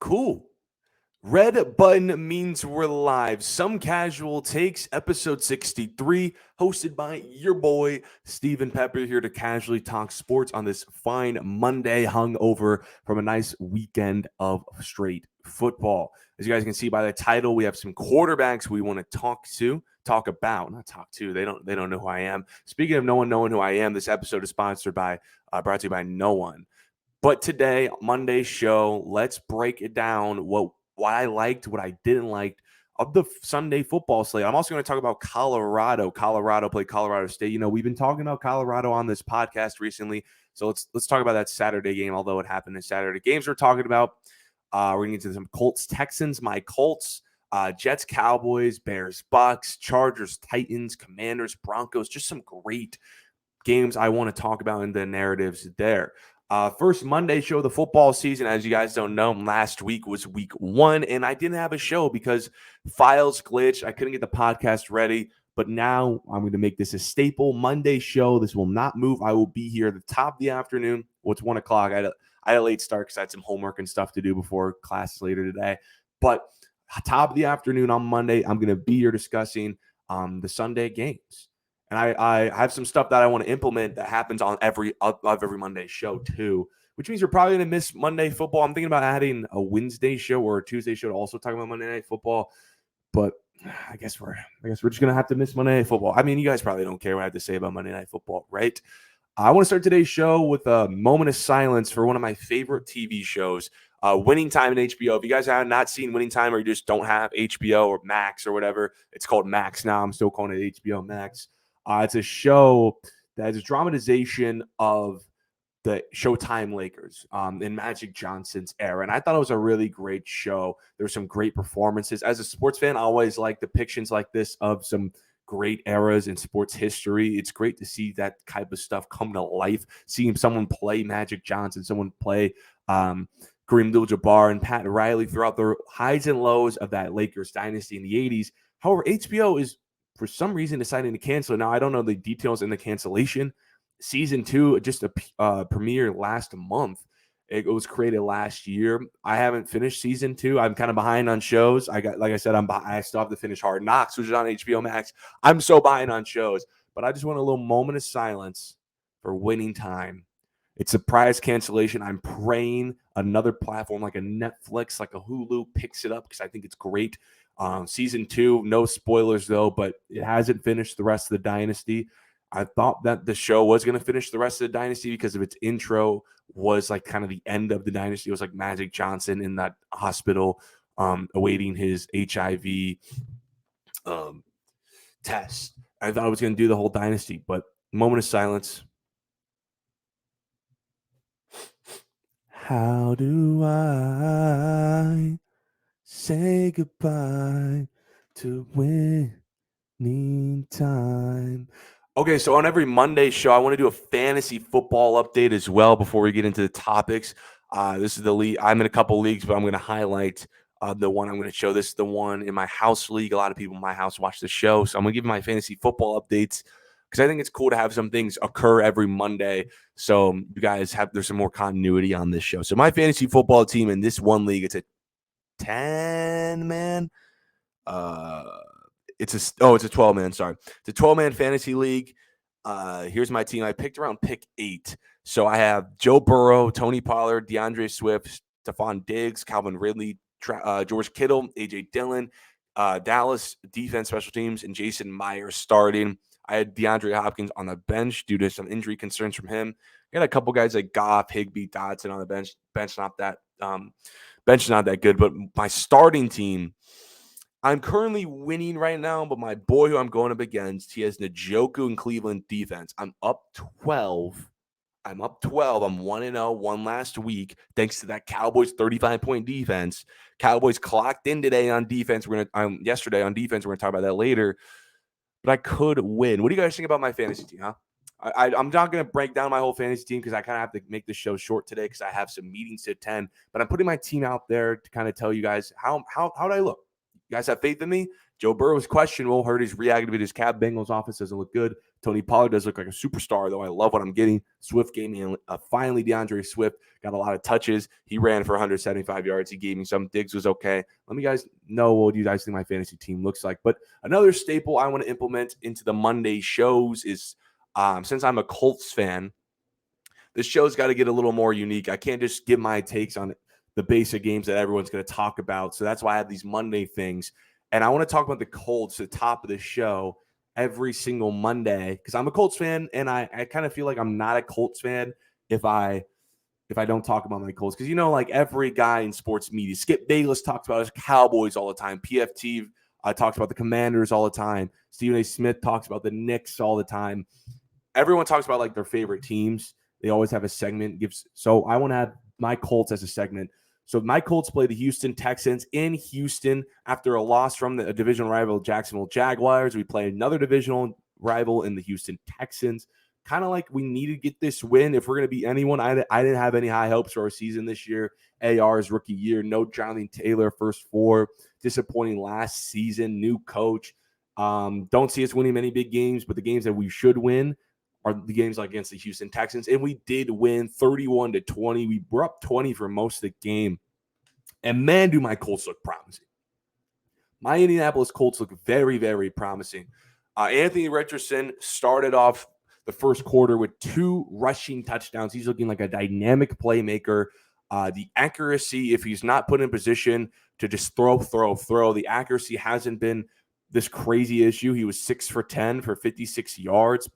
Cool. Red button means we're live. Some Casual Takes, episode 63, hosted by your boy, Stephen Pepper, here to casually talk sports on this fine Monday, hungover from a nice weekend of straight football. As you guys can see by the title, we have some quarterbacks we want to talk about. Not talk to. They don't know who I am. Speaking of no one knowing who I am, this episode is brought to you by no one. But today, Monday's show, let's break it down. What I liked, what I didn't like of the Sunday football slate. I'm also going to talk about Colorado. Colorado played Colorado State. You know, we've been talking about Colorado on this podcast recently. So let's talk about that Saturday game, although it happened in Saturday. Games we're talking about, we're going to get into some Colts, Texans, my Colts, Jets, Cowboys, Bears, Bucks, Chargers, Titans, Commanders, Broncos. Just some great games I want to talk about in the narratives there. First Monday show of the football season. As you guys don't know, last week was week 1, and I didn't have a show because files glitched. I couldn't get the podcast ready, but now I'm going to make this a staple Monday show. This will not move. I will be here at the top of the afternoon. Well, it's 1 o'clock. I had a late start because I had some homework and stuff to do before classes later today. But top of the afternoon on Monday, I'm going to be here discussing the Sunday games. And I have some stuff that I want to implement that happens on every Monday show too, which means you're probably going to miss Monday football. I'm thinking about adding a Wednesday show or a Tuesday show to also talk about Monday Night Football. But I guess we're just going to have to miss Monday Night Football. I mean, you guys probably don't care what I have to say about Monday Night Football, right? I want to start today's show with a moment of silence for one of my favorite TV shows, Winning Time in HBO. If you guys have not seen Winning Time or you just don't have HBO or Max or whatever, it's called Max now. I'm still calling it HBO Max. It's a show that is a dramatization of the Showtime Lakers in Magic Johnson's era. And I thought it was a really great show. There were some great performances. As a sports fan, I always like depictions like this of some great eras in sports history. It's great to see that type of stuff come to life. Seeing someone play Magic Johnson, someone play Kareem Abdul-Jabbar and Pat Riley throughout the highs and lows of that Lakers dynasty in the 80s. However, HBO is for some reason deciding to cancel it. Now, I don't know the details in the cancellation. Season 2 just premiered last month. It was created last year. I haven't finished season 2. I'm kind of behind on shows. I still have to finish Hard Knocks, which is on HBO Max. I'm so behind on shows. But I just want a little moment of silence for Winning Time. It's a surprise cancellation. I'm praying another platform like a Netflix, like a Hulu picks it up because I think it's great. Season 2, no spoilers though, but it hasn't finished the rest of the dynasty. I thought that the show was going to finish the rest of the dynasty because of its intro was like kind of the end of the dynasty. It was like Magic Johnson in that hospital awaiting his HIV test. I thought I was going to do the whole dynasty, but moment of silence. How do I say goodbye to Winning Time? Okay, so on every Monday show, I want to do a fantasy football update as well before we get into the topics. This is the league. I'm in a couple leagues, but I'm going to highlight the one I'm going to show. This is the one in my house league. A lot of people in my house watch the show, so I'm going to give you my fantasy football updates because I think it's cool to have some things occur every Monday. So you guys there's some more continuity on this show. So my fantasy football team in this one league, it's a 10-man. It's a 12-man. Sorry, it's a 12-man fantasy league. Here's my team. I picked around pick 8. So I have Joe Burrow, Tony Pollard, DeAndre Swift, Stephon Diggs, Calvin Ridley, George Kittle, AJ Dillon, Dallas defense, special teams, and Jason Myers starting. I had DeAndre Hopkins on the bench due to some injury concerns from him. I got a couple guys like Goff, Higbee, Dotson on the bench. Bench not that good, but my starting team, I'm currently winning right now, but my boy who I'm going up against, he has Njoku in Cleveland defense. I'm up 12. I'm 1-0, won last week, thanks to that Cowboys 35-point defense. Cowboys clocked in today on defense. Yesterday on defense. We're going to talk about that later. But I could win. What do you guys think about my fantasy team, huh? I'm not going to break down my whole fantasy team because I kind of have to make the show short today because I have some meetings to attend. But I'm putting my team out there to kind of tell you guys how do I look. You guys have faith in me? Joe Burrow is questionable. Heard he's reactivated his cab. Bengals offense doesn't look good. Tony Pollard does look like a superstar, though. I love what I'm getting. Swift gave me finally DeAndre Swift got a lot of touches. He ran for 175 yards. He gave me some. Diggs was okay. Let me guys know what you guys think my fantasy team looks like. But another staple I want to implement into the Monday shows is since I'm a Colts fan, this show's got to get a little more unique. I can't just give my takes on the basic games that everyone's going to talk about. So that's why I have these Monday things. And I want to talk about the Colts at the top of the show every single Monday because I'm a Colts fan, and I kind of feel like I'm not a Colts fan if I don't talk about my Colts. Because, like every guy in sports media, Skip Bayless talks about his Cowboys all the time. PFT talks about the Commanders all the time. Stephen A. Smith talks about the Knicks all the time. Everyone talks about like their favorite teams. They always have a segment. So I want to have my Colts as a segment. So my Colts play the Houston Texans in Houston after a loss from the divisional rival Jacksonville Jaguars. We play another divisional rival in the Houston Texans. Kind of like we need to get this win if we're going to beat anyone. I didn't have any high hopes for our season this year. AR's rookie year. No Jonathan Taylor, first 4. Disappointing last season. New coach. Don't see us winning many big games, but the games that we should win are the games like against the Houston Texans. And we did win 31-20. We were up 20 for most of the game. And man, do my Colts look promising. My Indianapolis Colts look very, very promising. Anthony Richardson started off the first quarter with 2 rushing touchdowns. He's looking like a dynamic playmaker. The accuracy, if he's not put in position to just throw, the accuracy hasn't been this crazy issue. He was 6 for 10 for 56 yards.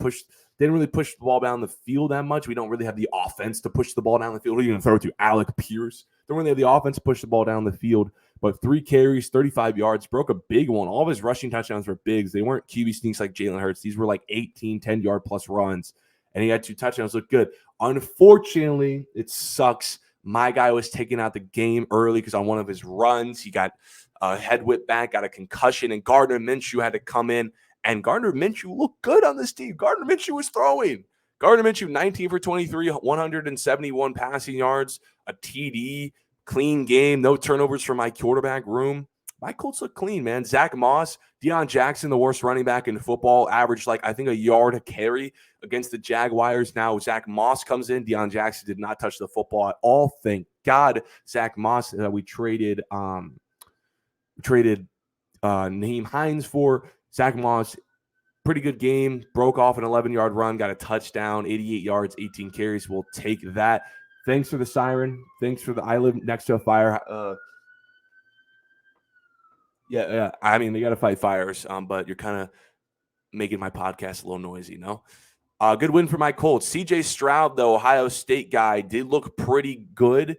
Didn't really push the ball down the field that much. We don't really have the offense to push the ball down the field. We're going to throw it to Alec Pierce. Don't really have the offense to push the ball down the field. But 3 carries, 35 yards, broke a big one. All of his rushing touchdowns were bigs. They weren't QB sneaks like Jalen Hurts. These were like 18, 10-yard plus runs. And he had 2 touchdowns. Looked good. Unfortunately, it sucks. My guy was taken out the game early because on one of his runs, he got a head whip back, got a concussion, and Gardner Minshew had to come in. And Gardner Minshew looked good on this team. Gardner Minshew was throwing. Gardner Minshew, 19 for 23, 171 passing yards, a TD, clean game, no turnovers for my quarterback room. My Colts look clean, man. Zach Moss, Deion Jackson, the worst running back in football, averaged I think a yard a carry against the Jaguars. Now Zach Moss comes in. Deion Jackson did not touch the football at all. Thank God. Zach Moss, we traded Naheem Hines for. Zach Moss, pretty good game. Broke off an 11-yard run, got a touchdown, 88 yards, 18 carries. We'll take that. Thanks for the siren. Thanks for I live next to a fire. Yeah. I mean, they got to fight fires, but you're kind of making my podcast a little noisy, no? Good win for my Colts. CJ Stroud, the Ohio State guy, did look pretty good.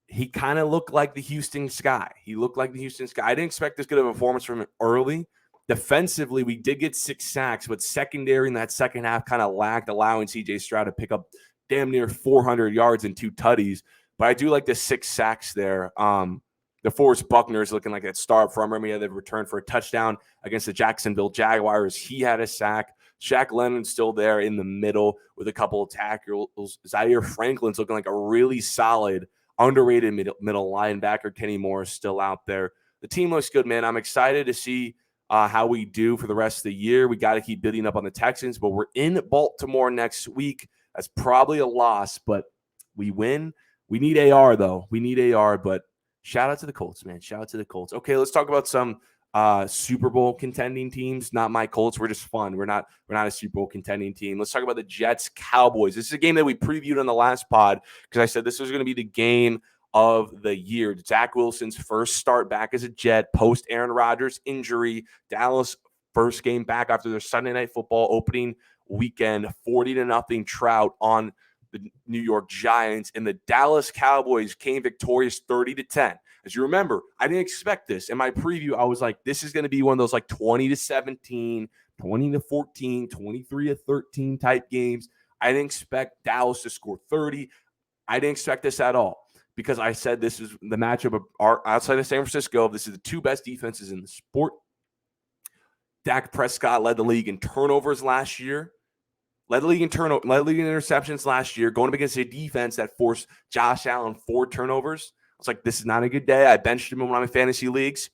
He kind of looked like the Houston Sky. I didn't expect this good of a performance from him early. Defensively, we did get 6 sacks, but secondary in that second half kind of lagged, allowing CJ Stroud to pick up damn near 400 yards and 2 tutties. But I do like the 6 sacks there. DeForest Buckner is looking like that star from him. He had the return for a touchdown against the Jacksonville Jaguars. He had a sack. Shaq Leonard's still there in the middle with a couple of tackles. Zaire Franklin's looking like a really solid, underrated middle linebacker. Kenny Moore is still out there. The team looks good, man. I'm excited to see how we do for the rest of the year. We got to keep building up on the Texans, but we're in Baltimore next week. That's probably a loss, but we win. We need AR, though. But shout out to the Colts, man. Shout out to the Colts. Okay, let's talk about some Super Bowl contending teams. Not my Colts. We're just fun. We're not a Super Bowl contending team. Let's talk about the Jets Cowboys. This is a game that we previewed on the last pod because I said this was going to be the game of the year. Zach Wilson's first start back as a Jet post Aaron Rodgers injury. Dallas first game back after their Sunday Night Football opening weekend. 40-0 Trout on the New York Giants, and the Dallas Cowboys came victorious 30-10. As you remember, I didn't expect this. In my preview, I was like, this is going to be one of those 20-17, 20-14, 23-13 type games. I didn't expect Dallas to score 30. I didn't expect this at all because I said this is the matchup of outside of San Francisco. This is the 2 best defenses in the sport. Dak Prescott led the league in turnovers last year. Led the league in interceptions last year, going up against a defense that forced Josh Allen 4 turnovers. I was like, this is not a good day. I benched him in one of my fantasy leagues.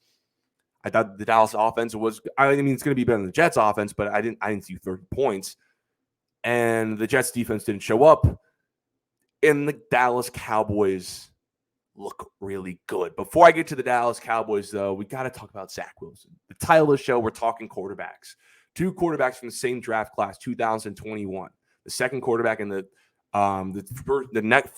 I thought the Dallas offense was, I mean, it's going to be better than the Jets offense, but I didn't see 30 points. And the Jets defense didn't show up. And the Dallas Cowboys look really good. Before I get to the Dallas Cowboys, though, we got to talk about Zach Wilson. The title of the show, we're talking quarterbacks. 2 quarterbacks from the same draft class, 2021. The second quarterback in the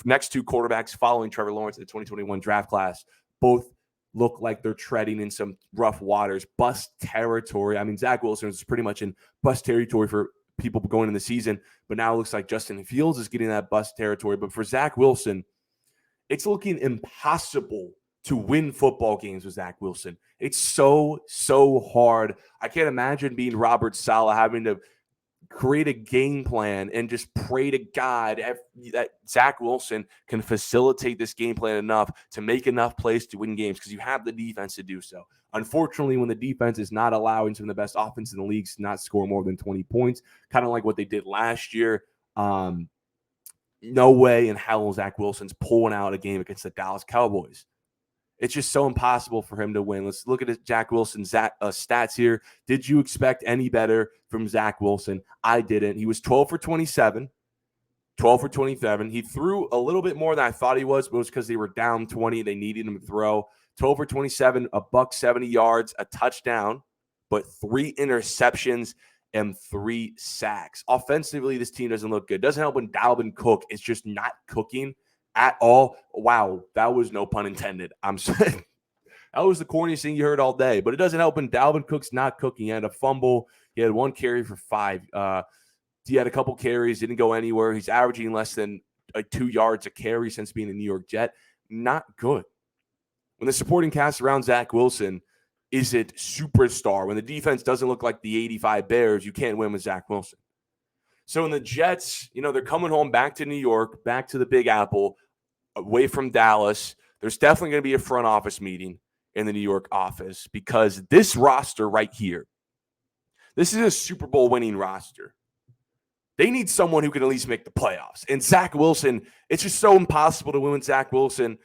next 2 quarterbacks following Trevor Lawrence in the 2021 draft class both look like they're treading in some rough waters, bust territory. I mean, Zach Wilson is pretty much in bust territory for people going in the season, but now it looks like Justin Fields is getting that bust territory. But for Zach Wilson, it's looking impossible to win football games with Zach Wilson. It's so hard. I can't imagine being Robert Saleh, having to create a game plan and just pray to God that Zach Wilson can facilitate this game plan enough to make enough plays to win games, because you have the defense to do so. Unfortunately, when the defense is not allowing some of the best offense in the league to not score more than 20 points, kind of like what they did last year, no way in hell Zach Wilson's pulling out a game against the Dallas Cowboys. It's just so impossible for him to win. Let's look at Zach Wilson's stats here. Did you expect any better from Zach Wilson? I didn't. He was 12 for 27. 12 for 27. He threw a little bit more than I thought he was, but it was because they were down 20. They needed him to throw. 12 for 27, $170 yards, a touchdown, but 3 interceptions and 3 sacks. Offensively, this team doesn't look good. Doesn't help when Dalvin Cook is just not cooking at all. Wow, that was no pun intended. I'm saying that was the corniest thing you heard all day. But it doesn't help when Dalvin Cook's not cooking. He had a fumble. He had 1 carry for 5. He had a couple carries, didn't go anywhere. He's averaging less than 2 yards a carry since being a New York Jet. Not good. When the supporting cast around Zach Wilson isn't superstar, when the defense doesn't look like the 85 Bears, you can't win with Zach Wilson. So in the Jets, they're coming home back to New York, back to the Big Apple, away from Dallas. There's definitely going to be a front office meeting in the New York office, because this roster right here, this is a Super Bowl winning roster. They need someone who can at least make the playoffs. And Zach Wilson, it's just so impossible to win with Zach Wilson.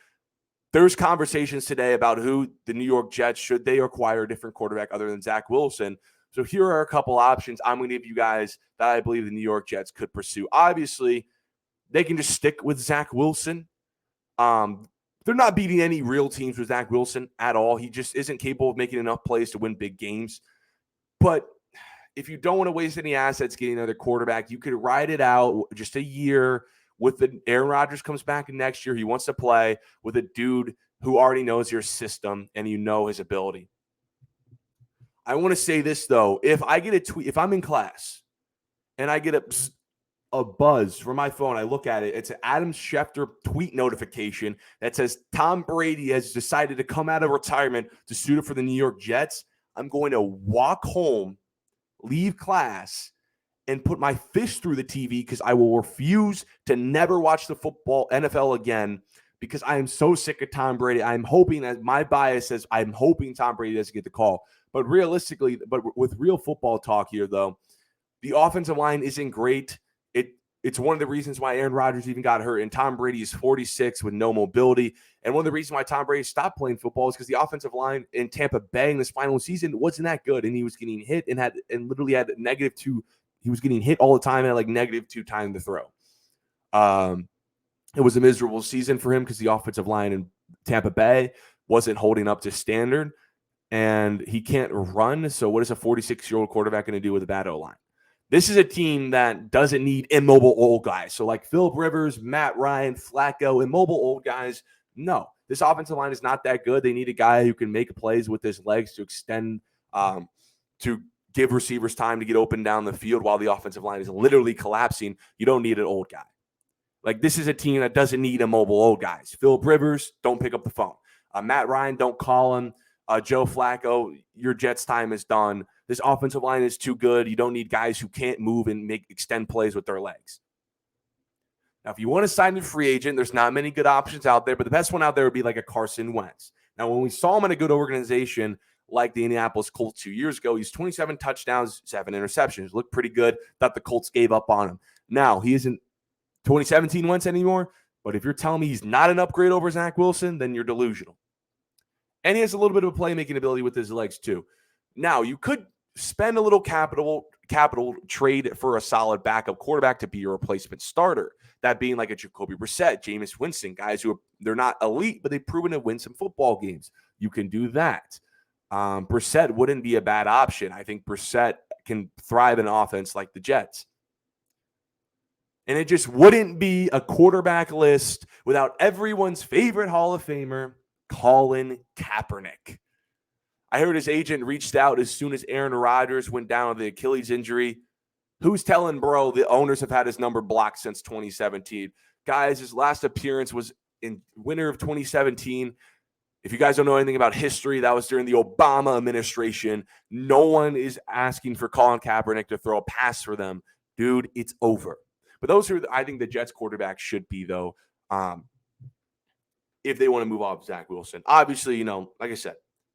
There's conversations today about who the New York Jets, should they acquire a different quarterback other than Zach Wilson. So here are a couple options I'm going to give you guys that I believe the New York Jets could pursue. Obviously, they can just stick with Zach Wilson. They're not beating any real teams with Zach Wilson at all. He just isn't capable of making enough plays to win big games. But if you don't want to waste any assets getting another quarterback, you could ride it out just a year with Aaron Rodgers comes back next year. He wants to play with a dude who already knows your system and his ability. I want to say this, though. If I get a tweet, if I'm in class and I get a buzz from my phone, I look at it, it's an Adam Schefter tweet notification that says Tom Brady has decided to come out of retirement to suit up for the New York Jets, I'm going to walk home, leave class, and put my fist through the TV, because I will refuse to never watch the NFL again, because I am so sick of Tom Brady. I'm hoping, as my bias says, I'm hoping Tom Brady doesn't get the call. But realistically, with real football talk here, though, the offensive line isn't great. It's one of the reasons why Aaron Rodgers even got hurt, and Tom Brady is 46 with no mobility. And one of the reasons why Tom Brady stopped playing football is because the offensive line in Tampa Bay in this final season wasn't that good, and he was getting hit and literally had -2. He was getting hit all the time and had -2 time to throw. It was a miserable season for him because the offensive line in Tampa Bay wasn't holding up to standard, and he can't run. So what is a 46-year-old quarterback going to do with a bad O-line? This is a team that doesn't need immobile old guys. So like Philip Rivers, Matt Ryan, Flacco, immobile old guys. No, this offensive line is not that good. They need a guy who can make plays with his legs to extend, to give receivers time to get open down the field while the offensive line is literally collapsing. You don't need an old guy. Like, this is a team that doesn't need immobile old guys. Philip Rivers, don't pick up the phone. Matt Ryan, don't call him. Joe Flacco, your Jets' time is done. This offensive line is too good. You don't need guys who can't move and extend plays with their legs. Now, if you want to sign a free agent, there's not many good options out there, but the best one out there would be like a Carson Wentz. Now, when we saw him in a good organization like the Indianapolis Colts 2 years ago, he's 27 touchdowns, 7 interceptions. Looked pretty good. Thought the Colts gave up on him. Now, he isn't 2017 Wentz anymore, but if you're telling me he's not an upgrade over Zach Wilson, then you're delusional. And he has a little bit of a playmaking ability with his legs too. Now, you could spend a little capital trade for a solid backup quarterback to be your replacement starter. That being like a Jacoby Brissett, Jameis Winston, guys who they're not elite, but they've proven to win some football games. You can do that. Brissett wouldn't be a bad option. I think Brissett can thrive in offense like the Jets. And it just wouldn't be a quarterback list without everyone's favorite Hall of Famer, Colin Kaepernick. I heard his agent reached out as soon as Aaron Rodgers went down with the Achilles injury. Who's telling bro the owners have had his number blocked since 2017? Guys, his last appearance was in winter of 2017. If you guys don't know anything about history, that was during the Obama administration. No one is asking for Colin Kaepernick to throw a pass for them. Dude, it's over. But those are, I think, the Jets quarterback should be, though, if they want to move off Zach Wilson. Obviously, like I said,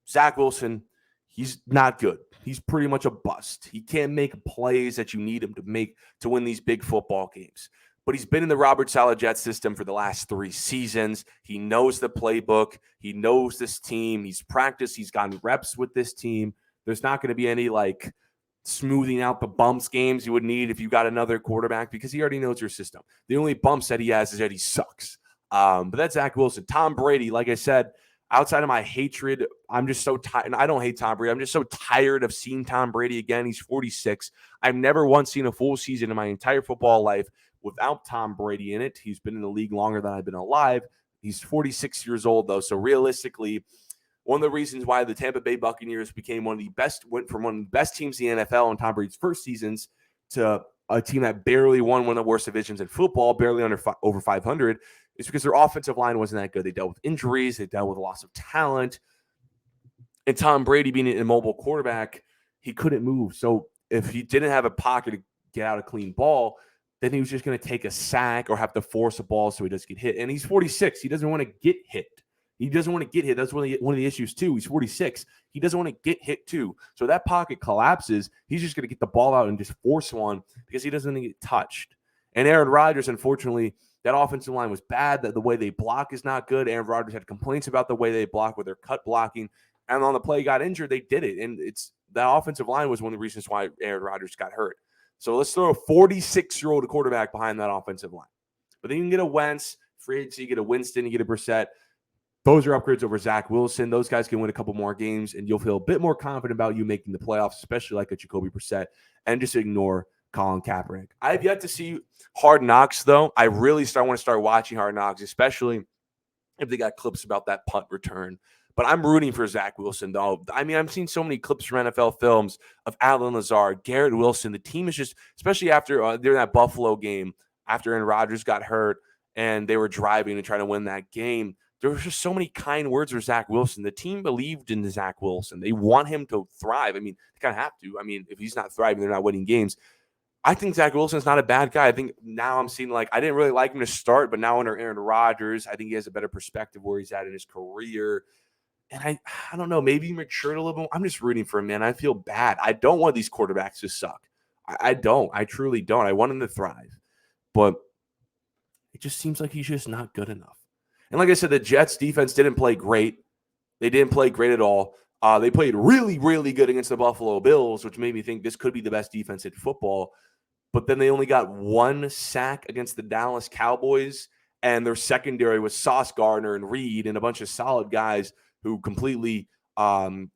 Zach Wilson, he's not good. He's pretty much a bust. He can't make plays that you need him to make to win these big football games. But he's been in the Robert Saleh Jets system for the last 3 seasons. He knows the playbook. He knows this team. He's practiced. He's gotten reps with this team. There's not going to be any, smoothing out the bumps games you would need if you got another quarterback because he already knows your system. The only bumps that he has is that he sucks. But that's Zach Wilson. Tom Brady, like I said, outside of my hatred, I'm just so tired. And I don't hate Tom Brady. I'm just so tired of seeing Tom Brady again. He's 46. I've never once seen a full season in my entire football life without Tom Brady in it. He's been in the league longer than I've been alive. He's 46 years old, though. So realistically, one of the reasons why the Tampa Bay Buccaneers went from one of the best teams in the NFL in Tom Brady's first seasons to a team that barely won one of the worst divisions in football, barely over 500, is because their offensive line wasn't that good. They dealt with injuries. They dealt with loss of talent. And Tom Brady being an immobile quarterback, he couldn't move. So if he didn't have a pocket to get out a clean ball, then he was just going to take a sack or have to force a ball so he doesn't get hit. And he's 46. He doesn't want to get hit. He doesn't want to get hit. That's one of the issues, too. He's 46. He doesn't want to get hit, too. So that pocket collapses. He's just going to get the ball out and just force one because he doesn't want to get touched. And Aaron Rodgers, unfortunately, that offensive line was bad. The way they block is not good. Aaron Rodgers had complaints about the way they block with their cut blocking. And on the play he got injured, they did it. And that offensive line was one of the reasons why Aaron Rodgers got hurt. So let's throw a 46-year-old quarterback behind that offensive line. But then you can get a Wentz, free agency, you get a Winston, you get a Brissett. Those are upgrades over Zach Wilson. Those guys can win a couple more games, and you'll feel a bit more confident about you making the playoffs, especially like a Jacoby Brissett, and just ignore Colin Kaepernick. I have yet to see Hard Knocks, though. I really want to start watching Hard Knocks, especially if they got clips about that punt return. But I'm rooting for Zach Wilson, though. I mean, I've seen so many clips from NFL films of Allen Lazard, Garrett Wilson. The team is just, especially after during that Buffalo game, after Aaron Rodgers got hurt and they were driving and trying to win that game, there was just so many kind words for Zach Wilson. The team believed in Zach Wilson. They want him to thrive. I mean, they kind of have to. I mean, if he's not thriving, they're not winning games. I think Zach Wilson's not a bad guy. I think now I'm seeing, I didn't really like him to start, but now under Aaron Rodgers, I think he has a better perspective where he's at in his career. And I don't know, maybe he matured a little bit. I'm just rooting for him, man. I feel bad. I don't want these quarterbacks to suck. I don't. I truly don't. I want him to thrive. But it just seems like he's just not good enough. And like I said, the Jets defense didn't play great. They didn't play great at all. They played really, really good against the Buffalo Bills, which made me think this could be the best defense in football. But then they only got 1 sack against the Dallas Cowboys, and their secondary was Sauce Gardner and Reed and a bunch of solid guys who completely turned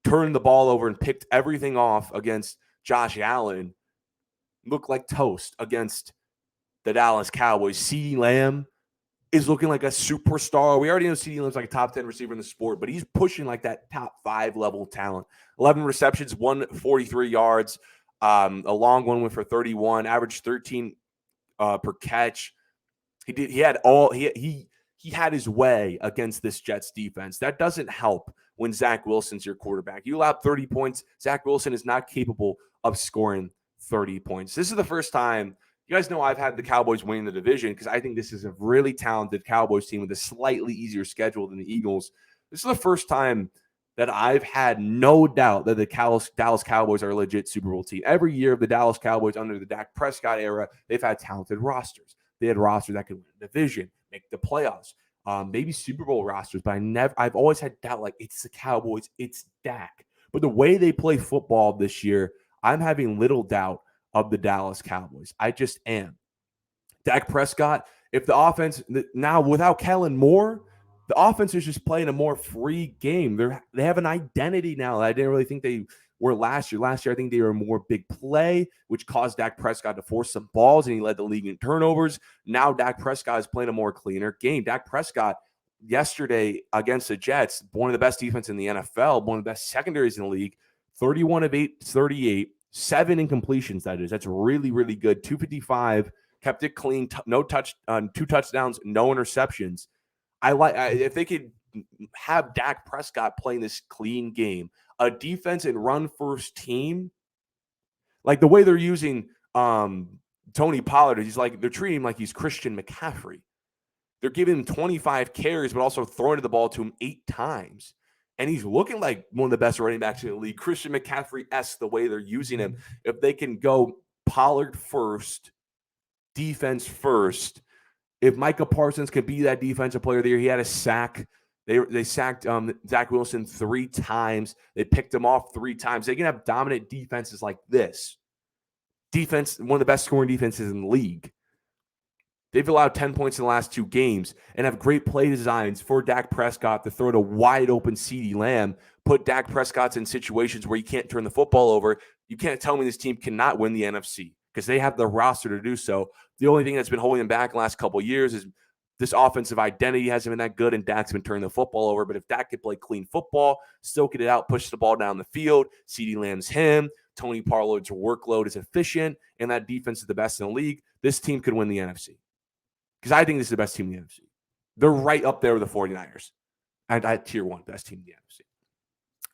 the ball over and picked everything off against Josh Allen. Looked like toast against the Dallas Cowboys. CeeDee Lamb is looking like a superstar. We already know CeeDee Lamb's like a top 10 receiver in the sport, but he's pushing like that top 5 level talent. 11 receptions, 143 yards. A long one went for 31, averaged 13 per catch. He had his way against this Jets defense. That doesn't help when Zach Wilson's your quarterback. You allow 30 points. Zach Wilson is not capable of scoring 30 points. This is the first time. You guys know I've had the Cowboys winning the division because I think this is a really talented Cowboys team with a slightly easier schedule than the Eagles. This is the first time that I've had no doubt that the Dallas Cowboys are a legit Super Bowl team. Every year of the Dallas Cowboys under the Dak Prescott era, they've had talented rosters. They had rosters that could win the division, make the playoffs. maybe Super Bowl rosters, but I've always had doubt, like, it's the Cowboys, it's Dak. But the way they play football this year, I'm having little doubt of the Dallas Cowboys. I just am. Dak Prescott, if the offense now without Kellen Moore, the offense is just playing a more free game. They have an identity now that I didn't really think they were last year. Last year, I think they were more big play, which caused Dak Prescott to force some balls, and he led the league in turnovers. Now Dak Prescott is playing a more cleaner game. Dak Prescott yesterday against the Jets, one of the best defense in the NFL, one of the best secondaries in the league, 31 of 38, 7 incompletions, that is. That's really, really good. 255, kept it clean, no touch, 2 touchdowns, no interceptions. If they could have Dak Prescott playing this clean game, a defense and run first team, like the way they're using Tony Pollard, they're treating him like he's Christian McCaffrey. They're giving him 25 carries, but also throwing the ball to him 8 times. And he's looking like one of the best running backs in the league. Christian McCaffrey-esque the way they're using him. If they can go Pollard first, defense first, if Micah Parsons could be that defensive player of the year, he had a sack. They sacked Zach Wilson 3 times. They picked him off 3 times. They can have dominant defenses like this. Defense, one of the best scoring defenses in the league. They've allowed 10 points in the last 2 games and have great play designs for Dak Prescott to throw to wide open CeeDee Lamb, put Dak Prescott in situations where he can't turn the football over. You can't tell me this team cannot win the NFC because they have the roster to do so. The only thing that's been holding them back the last couple of years is this offensive identity hasn't been that good, and Dak's been turning the football over. But if Dak could play clean football, still get it out, push the ball down the field, CeeDee Lamb's him, Tony Pollard's workload is efficient, and that defense is the best in the league, this team could win the NFC. Because I think this is the best team in the NFC. They're right up there with the 49ers. And I tier 1, best team in the NFC.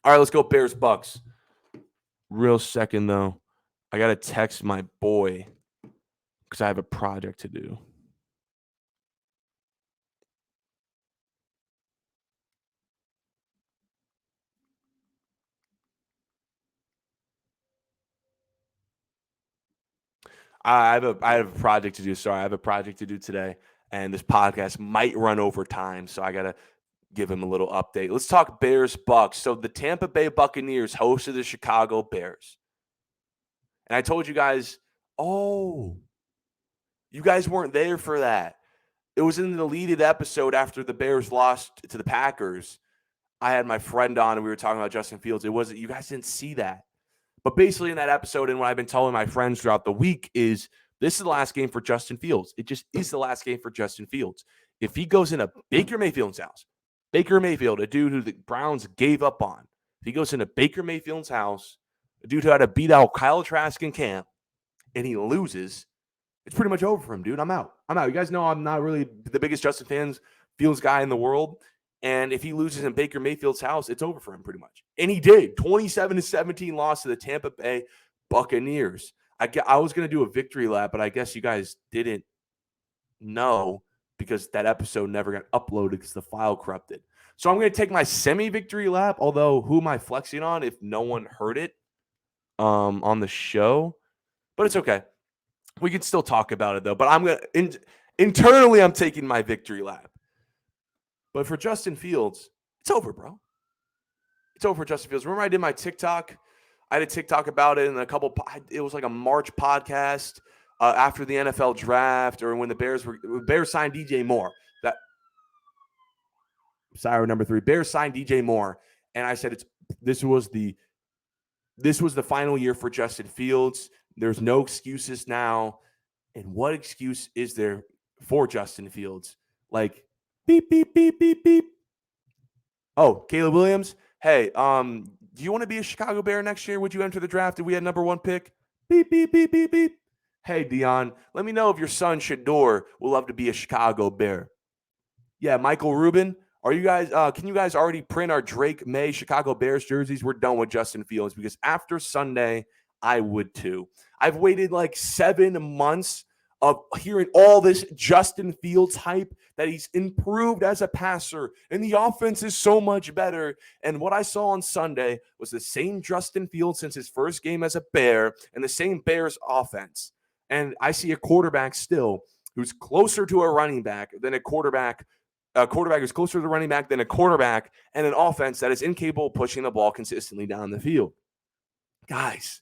All right, let's go Bears-Bucks. Real second, though. I got to text my boy because I have a project to do. I have a project to do. Sorry, I have a project to do today, and this podcast might run over time, so I got to give him a little update. Let's talk Bears-Bucks. So the Tampa Bay Buccaneers hosted the Chicago Bears. And I told you guys, you guys weren't there for that. It was in the deleted episode after the Bears lost to the Packers. I had my friend on, and we were talking about Justin Fields. You guys didn't see that. But basically in that episode, and what I've been telling my friends throughout the week is this is the last game for Justin Fields. It just is the last game for Justin Fields. If he goes into Baker Mayfield's house, Baker Mayfield, a dude who the Browns gave up on, if he goes into Baker Mayfield's house, a dude who had to beat out Kyle Trask in camp, and he loses, it's pretty much over for him, dude. I'm out. You guys know I'm not really the biggest Justin Fields guy in the world. And if he loses in Baker Mayfield's house, it's over for him pretty much. And he did. 27-17 loss to the Tampa Bay Buccaneers. I was going to do a victory lap, but I guess you guys didn't know because that episode never got uploaded because the file corrupted. So I'm going to take my semi-victory lap, although who am I flexing on if no one heard it on the show? But it's okay. We can still talk about it, though. But I'm going to internally, I'm taking my victory lap. But for Justin Fields, it's over, bro. It's over for Justin Fields. Remember I did my TikTok? I had a TikTok about it, and it was like a March podcast after the NFL draft, or when the Bears signed DJ Moore. Number 3. Bears signed DJ Moore, and I said this was the final year for Justin Fields. There's no excuses now. And what excuse is there for Justin Fields? Like, beep, beep, beep, beep, beep. Oh, Caleb Williams. Hey, do you want to be a Chicago Bear next year? Would you enter the draft if we had number 1 pick? Beep, beep, beep, beep, beep. Hey, Dion, let me know if your son Shador will love to be a Chicago Bear. Yeah, Michael Rubin. Are you guys? Can you guys already print our Drake May Chicago Bears jerseys? We're done with Justin Fields because after Sunday, I would too. I've waited like 7 months of hearing all this Justin Fields hype that he's improved as a passer and the offense is so much better. And what I saw on Sunday was the same Justin Fields since his first game as a Bear and the same Bears offense. And I see a quarterback still who's closer to a running back than a quarterback a quarterback who's closer to the running back than a quarterback, and an offense that is incapable of pushing the ball consistently down the field. Guys,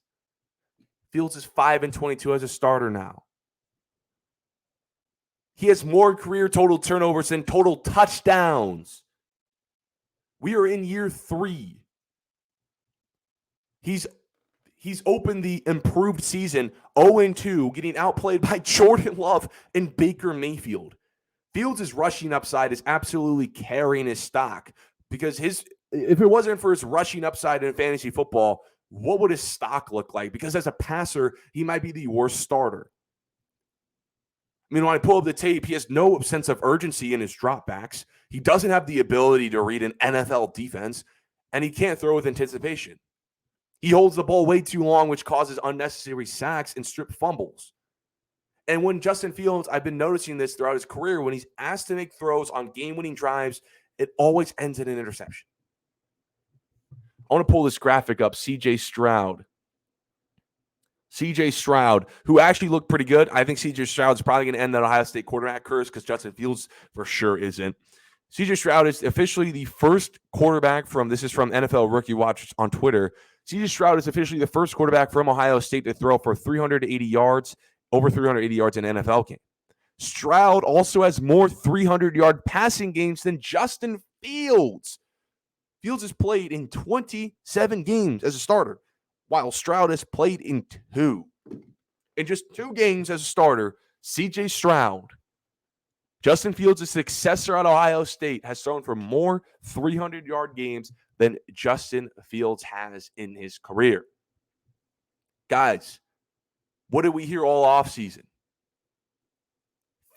Fields is 5-22 as a starter now. He has more career total turnovers than total touchdowns. We are in year 3. He's opened the improved season 0-2, getting outplayed by Jordan Love and Baker Mayfield. Fields' rushing upside is absolutely carrying his stock because if it wasn't for his rushing upside in fantasy football, what would his stock look like? Because as a passer, he might be the worst starter. I mean, when I pull up the tape, he has no sense of urgency in his dropbacks. He doesn't have the ability to read an NFL defense, and he can't throw with anticipation. He holds the ball way too long, which causes unnecessary sacks and strip fumbles. And when Justin Fields, I've been noticing this throughout his career, when he's asked to make throws on game-winning drives, it always ends in an interception. I want to pull this graphic up. C.J. Stroud, who actually looked pretty good. I think C.J. Stroud's probably going to end that Ohio State quarterback curse because Justin Fields for sure isn't. C.J. Stroud is officially the first quarterback this is from NFL Rookie Watch on Twitter. C.J. Stroud is officially the first quarterback from Ohio State to throw for 380 yards, over 380 yards in an NFL game. Stroud also has more 300-yard passing games than Justin Fields. Fields has played in 27 games as a starter, while Stroud has played in 2. In just 2 games as a starter, C.J. Stroud, Justin Fields' successor at Ohio State, has thrown for more 300-yard games than Justin Fields has in his career. Guys, what did we hear all offseason?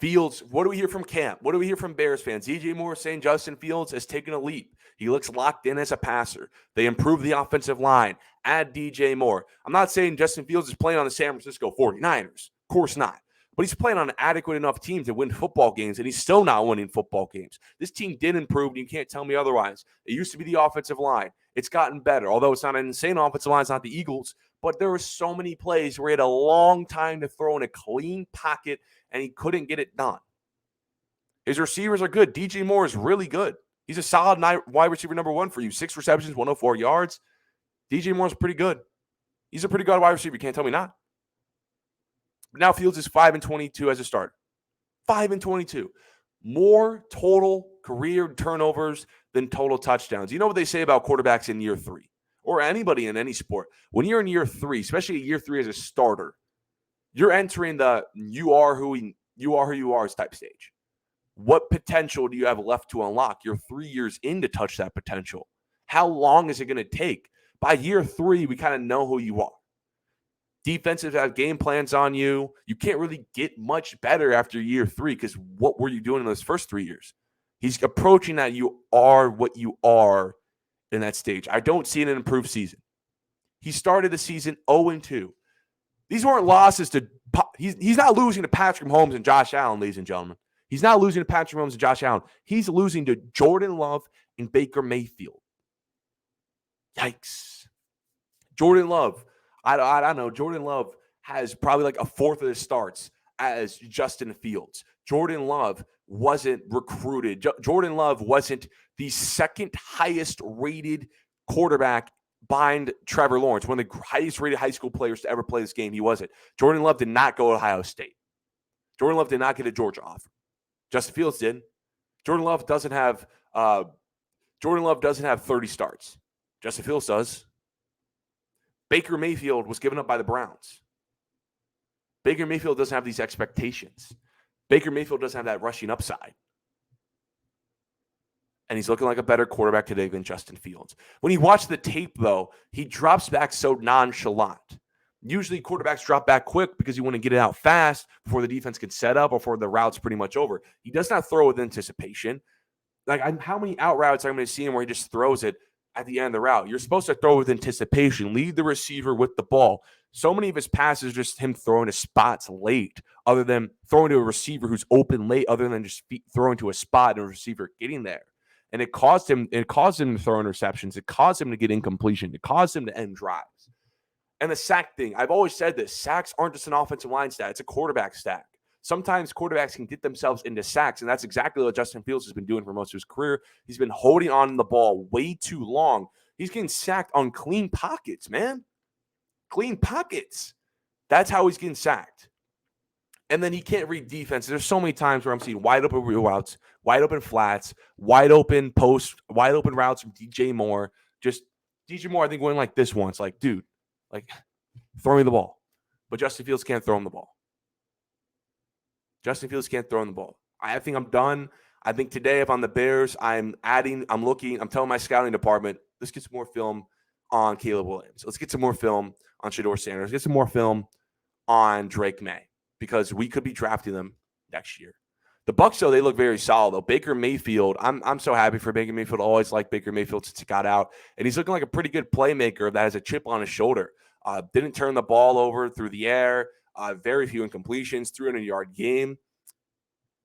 Fields, what do we hear from camp? What do we hear from Bears fans? DJ Moore saying Justin Fields has taken a leap. He looks locked in as a passer. They improved the offensive line. Add DJ Moore. I'm not saying Justin Fields is playing on the San Francisco 49ers. Of course not. But he's playing on an adequate enough team to win football games, and he's still not winning football games. This team did improve, and you can't tell me otherwise. It used to be the offensive line. It's gotten better, although it's not an insane offensive line. It's not the Eagles. But there were so many plays where he had a long time to throw in a clean pocket, and he couldn't get it done. His receivers are good. DJ Moore is really good. He's a solid wide receiver number 1 for you. 6 receptions, 104 yards. DJ Moore's pretty good. He's a pretty good wide receiver. You can't tell me not. But now Fields is 5-22 as a starter. 5-22. More total career turnovers than total touchdowns. You know what they say about quarterbacks in year 3, or anybody in any sport. When you're in year 3, especially year 3 as a starter, you're entering the you are who you are type stage. What potential do you have left to unlock? You're 3 years in to touch that potential. How long is it going to take? By year 3, we kind of know who you are. Defensive have game plans on you. You can't really get much better after year 3 because what were you doing in those first 3 years? He's approaching that you are what you are in that stage. I don't see an improved season. He started the season 0-2. These weren't losses to – he's not losing to Patrick Mahomes and Josh Allen, ladies and gentlemen. He's not losing to Patrick Mahomes and Josh Allen. He's losing to Jordan Love and Baker Mayfield. Yikes. Jordan Love. I don't know. Jordan Love has probably like a fourth of his starts as Justin Fields. Jordan Love wasn't recruited. Jordan Love wasn't the second highest rated quarterback behind Trevor Lawrence, one of the highest rated high school players to ever play this game. He wasn't. Jordan Love did not go to Ohio State. Jordan Love did not get a Georgia offer. Justin Fields did. Jordan Love doesn't have 30 starts. Justin Fields does. Baker Mayfield was given up by the Browns. Baker Mayfield doesn't have these expectations. Baker Mayfield doesn't have that rushing upside. And he's looking like a better quarterback today than Justin Fields. When you watch the tape, though, he drops back so nonchalant. Usually quarterbacks drop back quick because you want to get it out fast before the defense can set up or before the route's pretty much over. He does not throw with anticipation. How many out routes I'm going to see him where he just throws it at the end of the route? You're supposed to throw with anticipation. Lead the receiver with the ball. So many of his passes are just him throwing to spots late, other than throwing to a receiver who's open late, other than just throwing to a spot and a receiver getting there. And it caused him to throw interceptions. It caused him to get incompletion. It caused him to end drives. And the sack thing, I've always said this, sacks aren't just an offensive line stat. It's a quarterback stat. Sometimes quarterbacks can get themselves into sacks, and that's exactly what Justin Fields has been doing for most of his career. He's been holding on to the ball way too long. He's getting sacked on clean pockets, man. Clean pockets. That's how he's getting sacked. And then he can't read defense. There's so many times where I'm seeing wide open wheel routes, wide open flats, wide open post, wide open routes from DJ Moore. Just DJ Moore, I think, went like this once. Like, dude, like, throw me the ball. But Justin Fields can't throw him the ball. Justin Fields can't throw him the ball. I think I'm done. I think today, if I'm the Bears, I'm telling my scouting department, let's get some more film on Caleb Williams. Let's get some more film on Shedeur Sanders. Let's get some more film on Drake May, because we could be drafting them next year. The Bucs, though, they look very solid, though. Baker Mayfield, I'm so happy for Baker Mayfield. I always liked Baker Mayfield since he got out. And he's looking like a pretty good playmaker that has a chip on his shoulder. Didn't turn the ball over through the air. Very few incompletions, 300-yard game.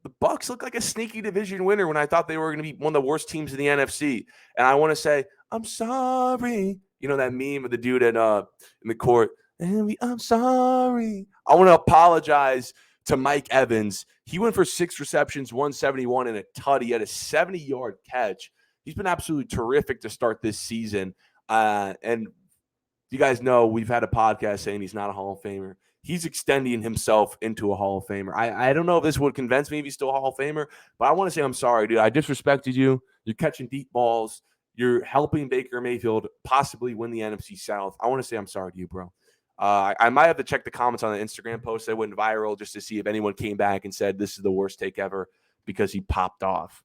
The Bucs look like a sneaky division winner when I thought they were going to be one of the worst teams in the NFC. And I want to say, I'm sorry. You know that meme of the dude in the court? I'm sorry. I want to apologize to Mike Evans. He went for 6 receptions, 171, and a tutty. He had a 70-yard catch. He's been absolutely terrific to start this season. And you guys know we've had a podcast saying he's not a Hall of Famer. He's extending himself into a Hall of Famer. I don't know if this would convince me if he's still a Hall of Famer, but I want to say I'm sorry, dude. I disrespected you. You're catching deep balls. You're helping Baker Mayfield possibly win the NFC South. I want to say I'm sorry to you, bro. I might have to check the comments on the Instagram post that went viral just to see if anyone came back and said this is the worst take ever because he popped off.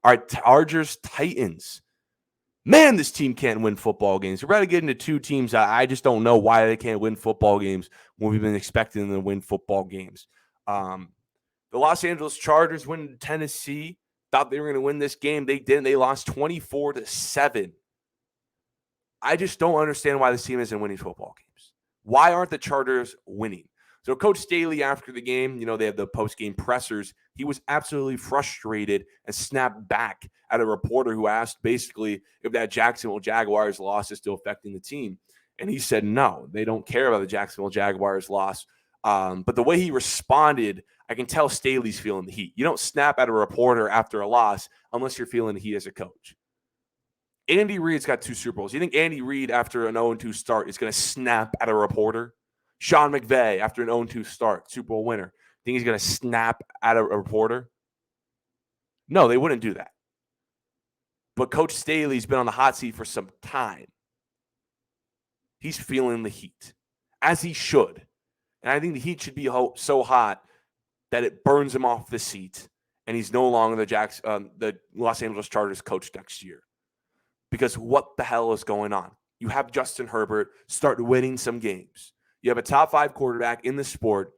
All right, Chargers, Titans. Man, this team can't win football games. We're about to get into 2 teams. I just don't know why they can't win football games when we've been expecting them to win football games. The Los Angeles Chargers went to Tennessee. Thought they were going to win this game. They didn't. They lost 24-7. I just don't understand why this team isn't winning football games. Why aren't the Chargers winning? So Coach Staley, after the game, they have the post-game pressers. He was absolutely frustrated and snapped back at a reporter who asked basically if that Jacksonville Jaguars loss is still affecting the team. And he said, no, they don't care about the Jacksonville Jaguars loss. But the way he responded, I can tell Staley's feeling the heat. You don't snap at a reporter after a loss unless you're feeling the heat as a coach. Andy Reid's got 2 Super Bowls. You think Andy Reid, after an 0-2 start, is going to snap at a reporter? Sean McVay, after an 0-2 start, Super Bowl winner, think he's going to snap at a reporter? No, they wouldn't do that. But Coach Staley's been on the hot seat for some time. He's feeling the heat, as he should. And I think the heat should be so hot that it burns him off the seat, and he's no longer the Los Angeles Chargers coach next year. Because what the hell is going on? You have Justin Herbert start winning some games. You have a top 5 quarterback in the sport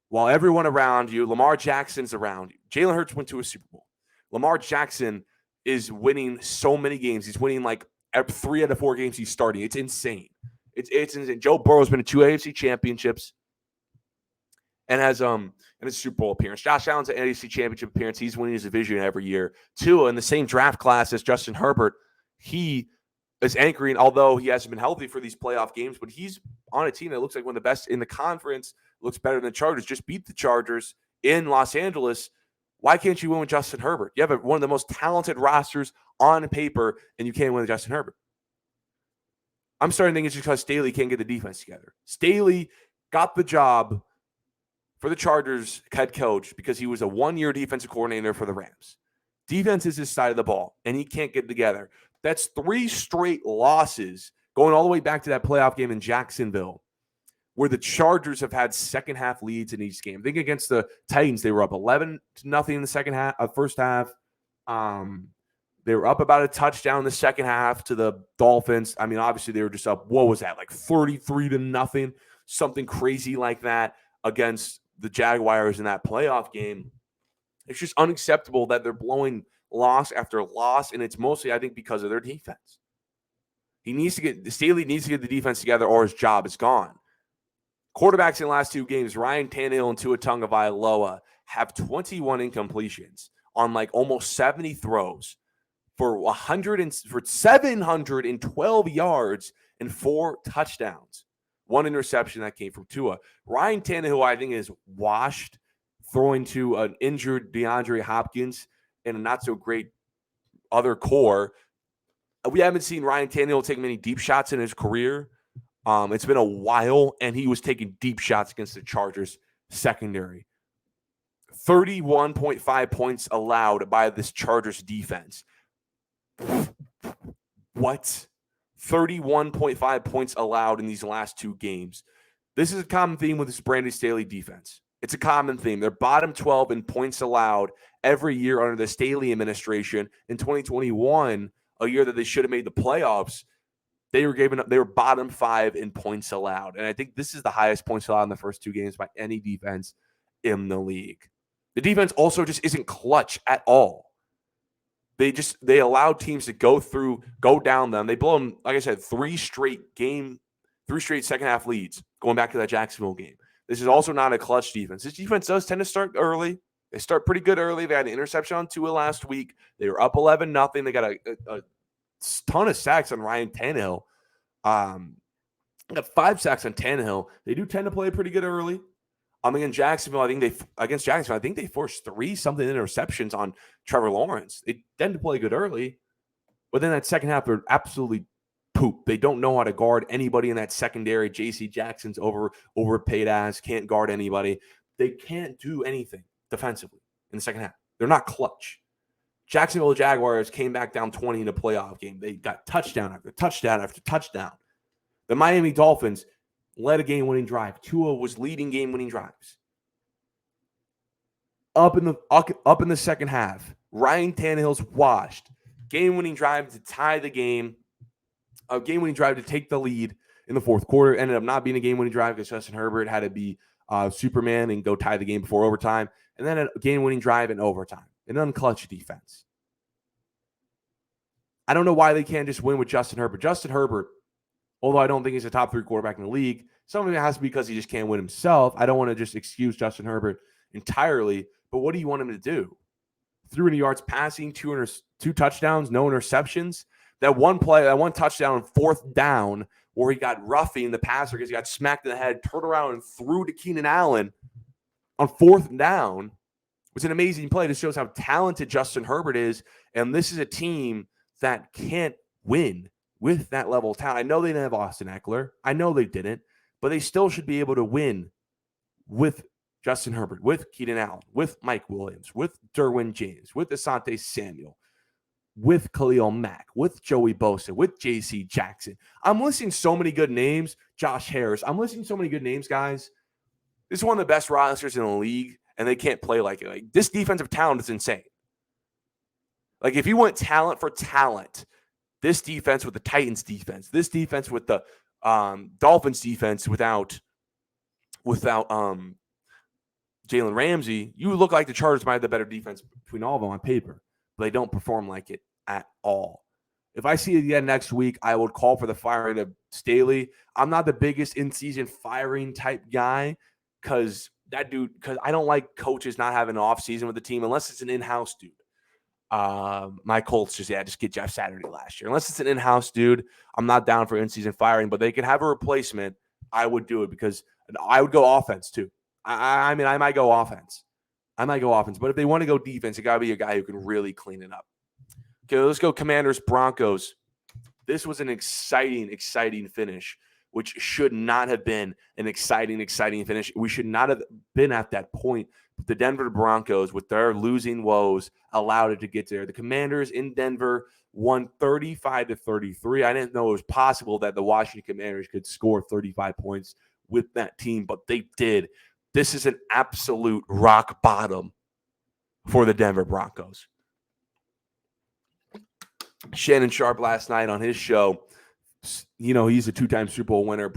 while everyone around you, Lamar Jackson's around you. Jalen Hurts went to a Super Bowl. Lamar Jackson is winning so many games. He's winning like 3 out of 4 games he's starting. It's insane. It's insane. Joe Burrow's been to 2 AFC championships and has a Super Bowl appearance. Josh Allen's an AFC championship appearance. He's winning his division every year. Tua, in the same draft class as Justin Herbert, he is anchoring, although he hasn't been healthy for these playoff games, but he's on a team that looks like one of the best in the conference, looks better than the Chargers, just beat the Chargers in Los Angeles. Why can't you win with Justin Herbert? You have one of the most talented rosters on paper, and you can't win with Justin Herbert. I'm starting to think it's just because Staley can't get the defense together. Staley got the job for the Chargers head coach because he was a 1-year defensive coordinator for the Rams. Defense is his side of the ball, and he can't get it together. That's 3 straight losses going all the way back to that playoff game in Jacksonville where the Chargers have had second-half leads in each game. I think against the Titans, they were up 11-0 in the first half. They were up about a touchdown in the second half to the Dolphins. I mean, obviously, they were just up, what was that, like 33-0, something crazy like that against the Jaguars in that playoff game. It's just unacceptable that they're blowing loss after loss, and it's mostly, I think, because of their defense. Staley needs to get the defense together or his job is gone. Quarterbacks in the last 2 games, Ryan Tannehill and Tua Tagovailoa, have 21 incompletions on like almost 70 throws for 712 yards and 4 touchdowns. One interception that came from Tua. Ryan Tannehill, I think, is washed, throwing to an injured DeAndre Hopkins and a not-so-great other core. We haven't seen Ryan Tannehill take many deep shots in his career. It's been a while, and he was taking deep shots against the Chargers secondary. 31.5 points allowed by this Chargers defense. What? 31.5 points allowed in these last two games. This is a common theme with this Brandon Staley defense. It's a common theme. They're bottom 12 in points allowed every year under the Staley administration. In 2021, a year that they should have made the playoffs, they were bottom 5 in points allowed. And I think this is the highest points allowed in the first two games by any defense in the league. The defense also just isn't clutch at all. They allow teams to go down them. They blow them, like I said, three straight second half leads, going back to that Jacksonville game. This is also not a clutch defense. This defense does tend to start early. They start pretty good early. They had an interception on Tua last week. They were up 11-0. They got a ton of sacks on Ryan Tannehill. Got 5 sacks on Tannehill. They do tend to play pretty good early. Against Jacksonville, I think they forced 3-something interceptions on Trevor Lawrence. They tend to play good early, but then that second half, they're absolutely poop. They don't know how to guard anybody in that secondary. J.C. Jackson's overpaid ass, can't guard anybody. They can't do anything defensively in the second half. They're not clutch. Jacksonville Jaguars came back down 20 in a playoff game. They got touchdown after touchdown after touchdown. The Miami Dolphins led a game-winning drive. Tua was leading game-winning drives. Up in the second half, Ryan Tannehill's washed. Game-winning drive to tie the game. A game-winning drive to take the lead in the fourth quarter. Ended up not being a game-winning drive because Justin Herbert had to be Superman and go tie the game before overtime. And then a game-winning drive in overtime. An unclutched defense. I don't know why they can't just win with Justin Herbert. Justin Herbert, although I don't think he's a top 3 quarterback in the league, some of it has to be because he just can't win himself. I don't want to just excuse Justin Herbert entirely, but what do you want him to do? 300 yards passing, 2 touchdowns, no interceptions. That one touchdown on 4th down where he got roughing the passer because he got smacked in the head, turned around and threw to Keenan Allen on 4th down was an amazing play. This shows how talented Justin Herbert is, and this is a team that can't win with that level of talent. I know they didn't have Austin Eckler. I know they didn't, but they still should be able to win with Justin Herbert, with Keenan Allen, with Mike Williams, with Derwin James, with Asante Samuel, with Khalil Mack, with Joey Bosa, with J.C. Jackson. I'm listing so many good names. Josh Harris. I'm listing so many good names, guys. This is one of the best rosters in the league, and they can't play like it. Like, this defensive talent is insane. Like, if you want talent for talent, this defense with the Titans defense, this defense with the Dolphins defense without Jalen Ramsey, you look like the Chargers might have the better defense between all of them on paper, but they don't perform like it at all. If I see it again next week, I would call for the firing of Staley. I'm not the biggest in-season firing type guy because I don't like coaches not having an off-season with the team unless it's an in-house dude. My Colts just get Jeff Saturday last year. Unless it's an in-house dude, I'm not down for in-season firing, but they could have a replacement. I would do it because I would go offense too. I might go offense. But if they want to go defense, it got to be a guy who can really clean it up. Okay, let's go Commanders, Broncos. This was an exciting finish, which should not have been an exciting finish. We should not have been at that point. The Denver Broncos, with their losing woes, allowed it to get there. The Commanders in Denver won 35-33. I didn't know it was possible that the Washington Commanders could score 35 points with that team, but they did. This is an absolute rock bottom for the Denver Broncos. Shannon Sharp last night on his show, you know, he's a 2-time Super Bowl winner.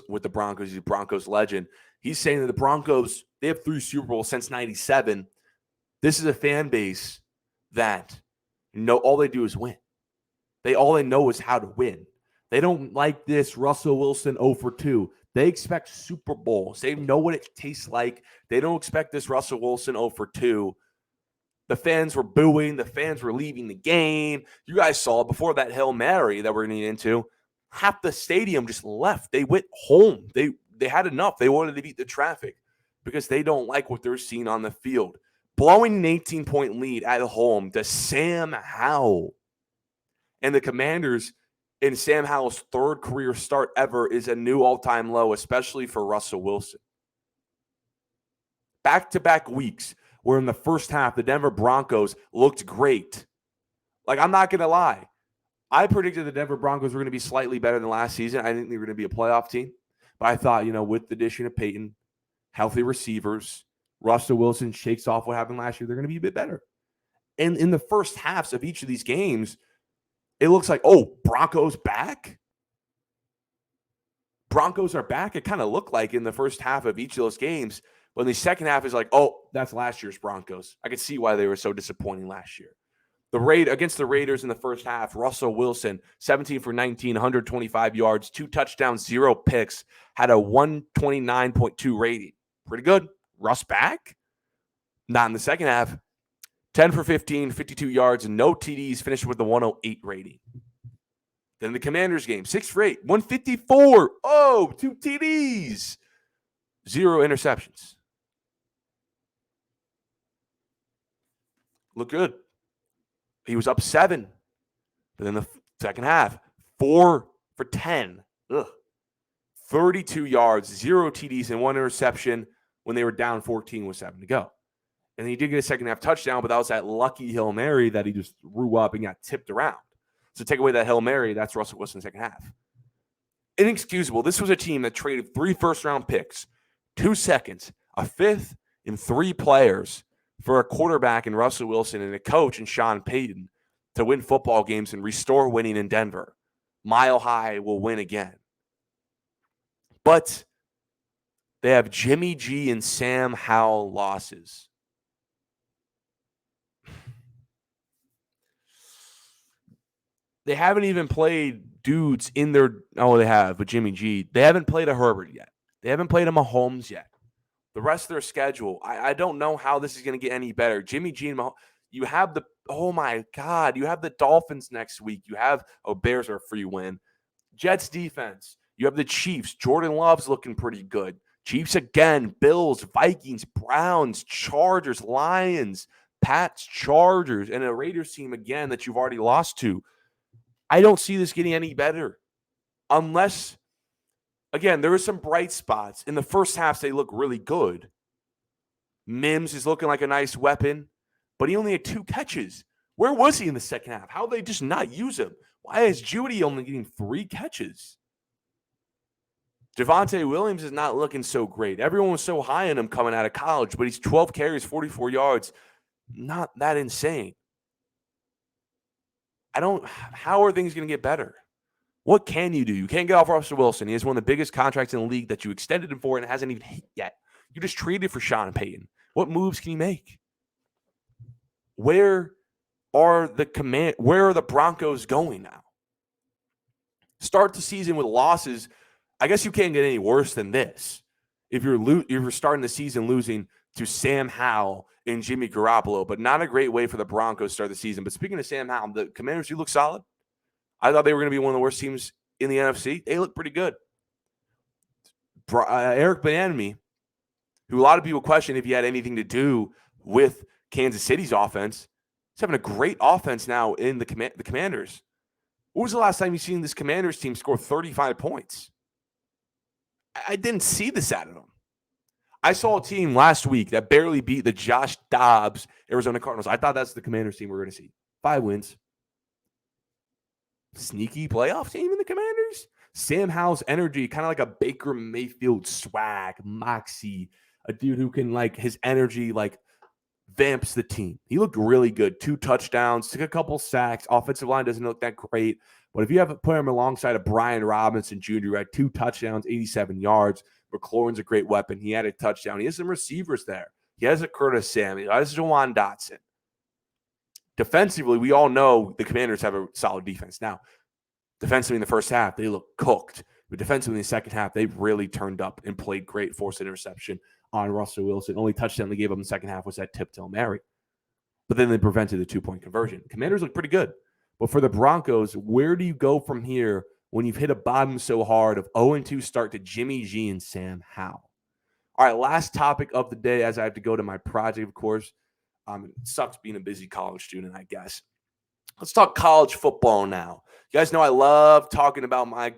With the Broncos, he's a Broncos legend. He's saying that the Broncos, they have 3 Super Bowls since 97. This is a fan base that all they do is win. All they know is how to win. They don't like this Russell Wilson 0 for 2. They expect Super Bowls. They know what it tastes like. They don't expect this Russell Wilson 0 for 2. The fans were booing. The fans were leaving the game. You guys saw before that Hail Mary that we're going to get into. half the stadium just left. They went home. They had enough. They wanted to beat the traffic because they don't like what they're seeing on the field. Blowing an 18-point lead at home to Sam Howell. And the Commanders, in Sam Howell's third career start ever, is a new all-time low, especially for Russell Wilson. Back-to-back weeks where in the first half, the Denver Broncos looked great. Like, I'm not going to lie. I predicted the Denver Broncos were going to be slightly better than last season. I didn't think they were going to be a playoff team. But I thought, with the addition of Peyton, healthy receivers, Russell Wilson shakes off what happened last year, they're going to be a bit better. And in the first halves of each of these games, it looks like, Broncos back? Broncos are back? It kind of looked like in the first half of each of those games. When the second half is like, that's last year's Broncos. I could see why they were so disappointing last year. Against the Raiders in the first half, Russell Wilson, 17 for 19, 125 yards, 2 touchdowns, 0 picks, had a 129.2 rating. Pretty good. Russ back? Not in the second half. 10 for 15, 52 yards, and no TDs, finished with a 108 rating. Then the Commanders game, 6 for 8, 154. 2 TDs. 0 interceptions. Look good. He was up 7. But then the second half, 4 for 10. 32 yards, 0 TDs, and 1 interception when they were down 14 with 7 to go. And he did get a second half touchdown, but that was that lucky Hail Mary that he just threw up and got tipped around. So take away that Hail Mary, that's Russell Wilson's second half. Inexcusable. This was a team that traded 3 first-round picks, 2 seconds, a 5th, and 3 players for a quarterback in Russell Wilson and a coach in Sean Payton to win football games and restore winning in Denver. Mile High will win again. But they have Jimmy G and Sam Howell losses. They haven't even played dudes in their – they have, but Jimmy G. They haven't played a Herbert yet. They haven't played a Mahomes yet. The rest of their schedule, I don't know how this is going to get any better. Jimmy G and Mahomes, you have the – oh, my God. You have the Dolphins next week. You have – Bears are a free win. Jets defense. You have the Chiefs. Jordan Love's looking pretty good. Chiefs again. Bills, Vikings, Browns, Chargers, Lions, Pats, Chargers, and a Raiders team again that you've already lost to. I don't see this getting any better unless, again, there are some bright spots. In the first half, they look really good. Mims is looking like a nice weapon, but he only had 2 catches. Where was he in the second half? How did they just not use him? Why is Judy only getting 3 catches? Javonte Williams is not looking so great. Everyone was so high on him coming out of college, but he's 12 carries, 44 yards. Not that insane. How are things going to get better? What can you do? You can't get off Russell Wilson. He has one of the biggest contracts in the league that you extended him for, and it hasn't even hit yet. You just traded for Sean Payton. What moves can you make? Where are the Broncos going now? Start the season with losses. I guess you can't get any worse than this. If you're starting the season losing to Sam Howell and Jimmy Garoppolo, but not a great way for the Broncos to start the season. But speaking of Sam Howell, the Commanders do look solid. I thought they were going to be one of the worst teams in the NFC. They look pretty good. Eric Bieniemy, who a lot of people question if he had anything to do with Kansas City's offense, he's having a great offense now in the Commanders. When was the last time you seen this Commanders team score 35 points? I didn't see this out of them. I saw a team last week that barely beat the Josh Dobbs Arizona Cardinals. I thought that's the Commanders team we're going to see. 5 wins. Sneaky playoff team in the Commanders. Sam Howell's energy, kind of like a Baker Mayfield swag, moxie, a dude who can, his energy, vamps the team. He looked really good. 2 touchdowns, took a couple sacks. Offensive line doesn't look that great. But if you have put him alongside of Brian Robinson Jr., who had 2 touchdowns, 87 yards, McLaurin's a great weapon. He had a touchdown. He has some receivers there. He has a Curtis Samuel. He has Jawan Dotson. Defensively, we all know the Commanders have a solid defense. Now, defensively in the first half, they look cooked. But defensively in the second half, they really turned up and played great, forced interception on Russell Wilson. Only touchdown they gave him in the second half was that tip to Hail Mary. But then they prevented the 2-point conversion. Commanders look pretty good. But for the Broncos, where do you go from here when you've hit a bottom so hard of 0-2 start to Jimmy G and Sam Howell. All right, last topic of the day as I have to go to my project, of course. It sucks being a busy college student, I guess. Let's talk college football now. You guys know I love talking about my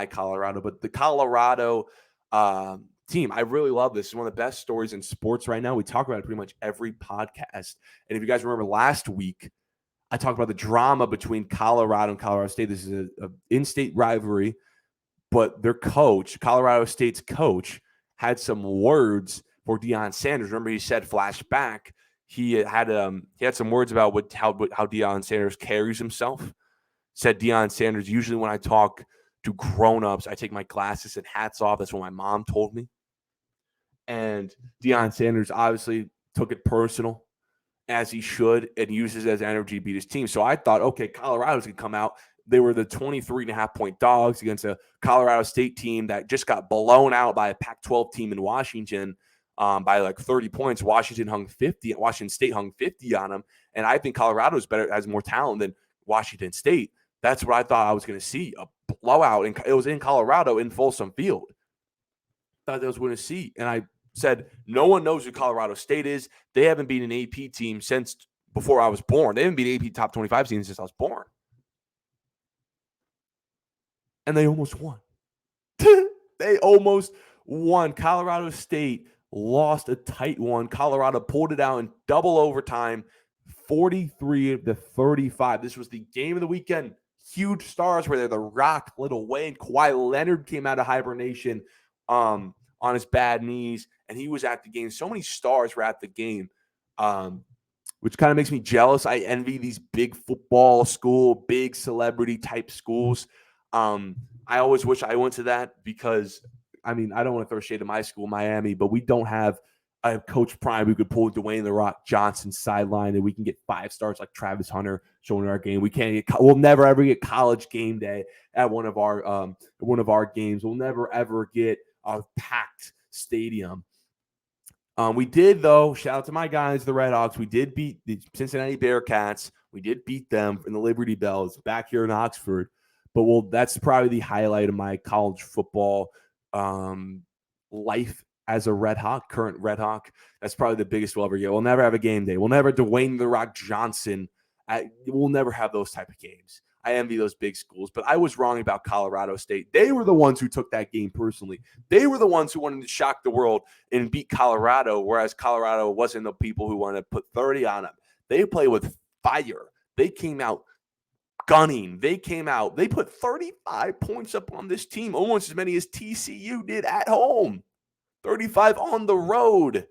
Colorado, but the Colorado team. I really love this. It's one of the best stories in sports right now. We talk about it pretty much every podcast. And if you guys remember last week, I talked about the drama between Colorado and Colorado State. This is an in-state rivalry, but their coach, Colorado State's coach, had some words for Deion Sanders. Remember, he said flashback. He had some words about how Deion Sanders carries himself. Said Deion Sanders, usually when I talk to grown-ups, I take my glasses and hats off. That's what my mom told me. And Deion Sanders obviously took it personal, as he should, and uses it as energy to beat his team. So I thought, okay, Colorado's going to come out. They were the 23.5-point dogs against a Colorado State team that just got blown out by a Pac-12 team in Washington by like 30 points. Washington State hung 50 on them. And I think Colorado's better, has more talent than Washington State. That's what I thought I was going to see, a blowout. And it was in Colorado in Folsom Field. Thought I was going to see. And I said, no one knows who Colorado State is. They haven't been an AP team since before I was born. They haven't been an AP top 25 team since I was born. And they almost won. They almost won. Colorado State lost a tight one. Colorado pulled it out in double overtime, 43-35. This was the game of the weekend. Huge stars were there. The Rock, Little Wayne, Kawhi Leonard came out of hibernation on his bad knees, and he was at the game. So many stars were at the game, which kind of makes me jealous. I envy these big football school, big celebrity type schools. I always wish I went to that because, I mean, I don't want to throw shade at my school, Miami, but we don't have a Coach Prime who could pull Dwayne "The Rock" Johnson sideline, and we can get 5 stars like Travis Hunter showing our game. We'll never ever get College Game Day at one of our games. We'll never ever get a packed stadium. We did, though. Shout out to my guys, the Red Hawks. We did beat the Cincinnati Bearcats. We did beat them in the Liberty Bells back here in Oxford. But that's probably the highlight of my college football life as a Red Hawk, current Red Hawk. That's probably the biggest we'll ever get. We'll never have a game day. We'll never Dwayne "The Rock" Johnson. We'll never have those type of games. I envy those big schools, but I was wrong about Colorado State. They were the ones who took that game personally. They were the ones who wanted to shock the world and beat Colorado, whereas Colorado wasn't the people who wanted to put 30 on them. They play with fire. They came out gunning. They put 35 points up on this team, almost as many as TCU did at home. 35 on the road.